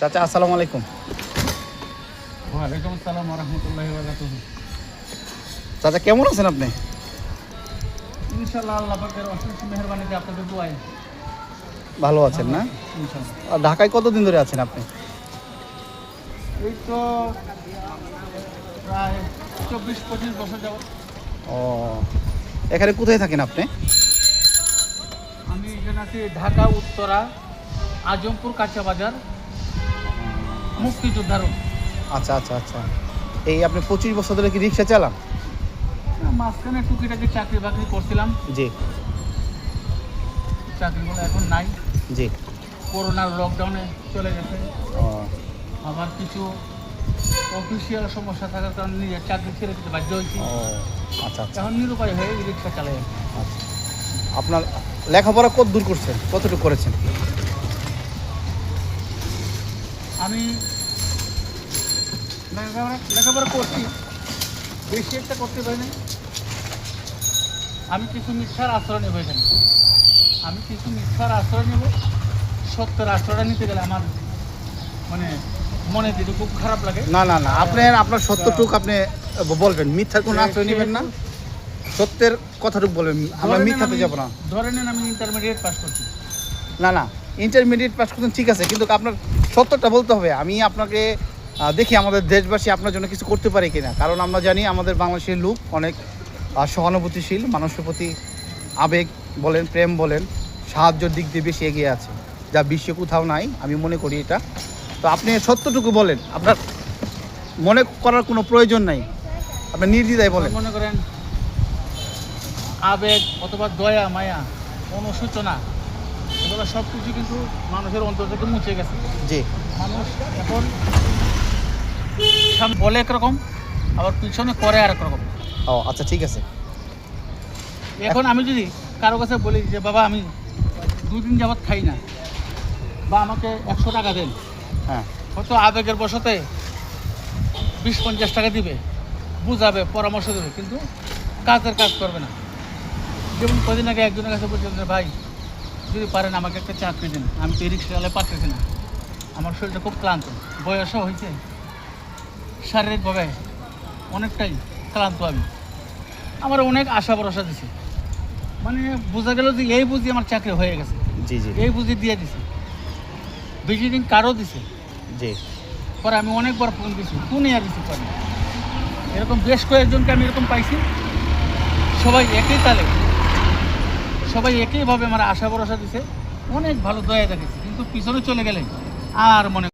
চাচা আসসালামু আলাইকুম। ওয়ালাইকুম আসসালাম ওয়া রাহমাতুল্লাহি ওয়া বারাকাতুহু। চাচা কেমন আছেন আপনি? ইনশাআল্লাহ আল্লাহ পাকের অশেষ মেহেরবানিতে আপনাদের দোয়ায় ভালো আছেন না? ইনশাআল্লাহ। আর ঢাকায় কতদিন ধরে আছেন আপনি? এই তো প্রায় 24-25 বছর যাবত। ও, এখানে কোথায় থাকেন আপনি? আমি এখানে আছি ঢাকা উত্তরা আজমপুর কাঁচা বাজার মুক্তিযোদ্ধা রোড। আচ্ছা আচ্ছা আচ্ছা। এই আপনি 25 বছর ধরে কি রিক্সা চালান? মাঝখানে টুকিটাকি চাকরি বাকরি করছিলাম, জি চাকরিগুলো এখন নাই, জি। করোনার লকডাউনে চলে গেছে। ও আবার কিছু অফিসিয়াল সমস্যা থাকার কারণে নিজের চাকরি ছেড়ে দিতে বাধ্য হয়েছি। ও আচ্ছা আচ্ছা এখন নিরুপায় হয়ে রিক্সা চালাই। আচ্ছা। আপনার লেখাপড়া কত দূর করছেন, কতটুকু করেছেন? আমি লেখাপড়া করছি, বেশি একটা করতে পারি না। আমি কিছু মিথ্যার আশ্রয় নেব এখানে, আমি কিছু মিথ্যার আশ্রয় নেব। সত্যের আশ্রয়টা নিতে গেলে আমার মানে মনে দিতে খুব খারাপ লাগে। না না না, আপনার সত্যটুকু আপনি বলবেন, মিথ্যার কোনো আশ্রয় নেবেন না, সত্যের কথাটুকু বলবেন। আমরা মিথ্যাতে যাব না। ধরে নেন আমি ইন্টারমিডিয়েট পাস করছি। না না, ইন্টারমিডিয়েট পাস করছেন ঠিক আছে, কিন্তু আপনার সত্যটা বলতে হবে। আমি আপনাকে দেখি আমাদের দেশবাসী আপনার জন্য কিছু করতে পারে কিনা, কারণ আমরা জানি আমাদের বাংলাদেশের লোক অনেক সহানুভূতিশীল, মানুষের প্রতি আবেগ বলেন, প্রেম বলেন, সাহায্যের দিক দিয়ে বেশি এগিয়ে আছে, যা বিশ্বে কোথাও নাই, আমি মনে করি এটা। তো আপনি সত্যটুকু বলেন, আপনার মনে করার কোনো প্রয়োজন নাই, আপনি নির্দ্বিধায় বলেন। মনে করেন আবেগ অথবা দয়া মায়া অনুশোচনা এগুলো সব কিছু কিন্তু মানুষের অন্তর থেকে মুছে গেছে। জি মানুষ এখন সামনে বলে একরকম, আবার পিছনে করে আর এক রকম। ও আচ্ছা ঠিক আছে। এখন আমি যদি কারো কাছে বলি যে বাবা আমি 2 দিন যাবৎ খাই না, বা আমাকে 100 টাকা দেন, হ্যাঁ হয়তো আবেগের বশতে 20-50 টাকা দিবে, বুঝাবে, পরামর্শ দেবে, কিন্তু কাজের কাজ করবে না। যেমন কদিন আগে একজনের কাছে বলছিলাম যে ভাই যদি পারেন আমাকে একটা চাকরি দিন, আমি তো রিক্সা চালাতে পারতেছি না, আমার শরীরটা খুব ক্লান্ত, বয়সও হয়েছে, শারীরিকভাবে অনেকটাই ক্লান্ত। আমি আমার অনেক আশা ভরসা দিছি, মানে বোঝা গেল যে এই বুঝি আমার চাকরি হয়ে গেছে, জি জি এই বুঝি দিয়ে দিছে, ভিজিটিং কার্ডও দিছে। জি পরে আমি অনেকবার ফোন দিছি, ফোনে আর রিসিভ করি। এরকম বেশ কয়েকজনকে আমি এরকম পাইছি, সবাই একই তালে, সবাই একইভাবে আমার আশা ভরসা দিছে, অনেক ভালো দয়া দেখেছি, কিন্তু পিছনে চলে গেলে আর মনে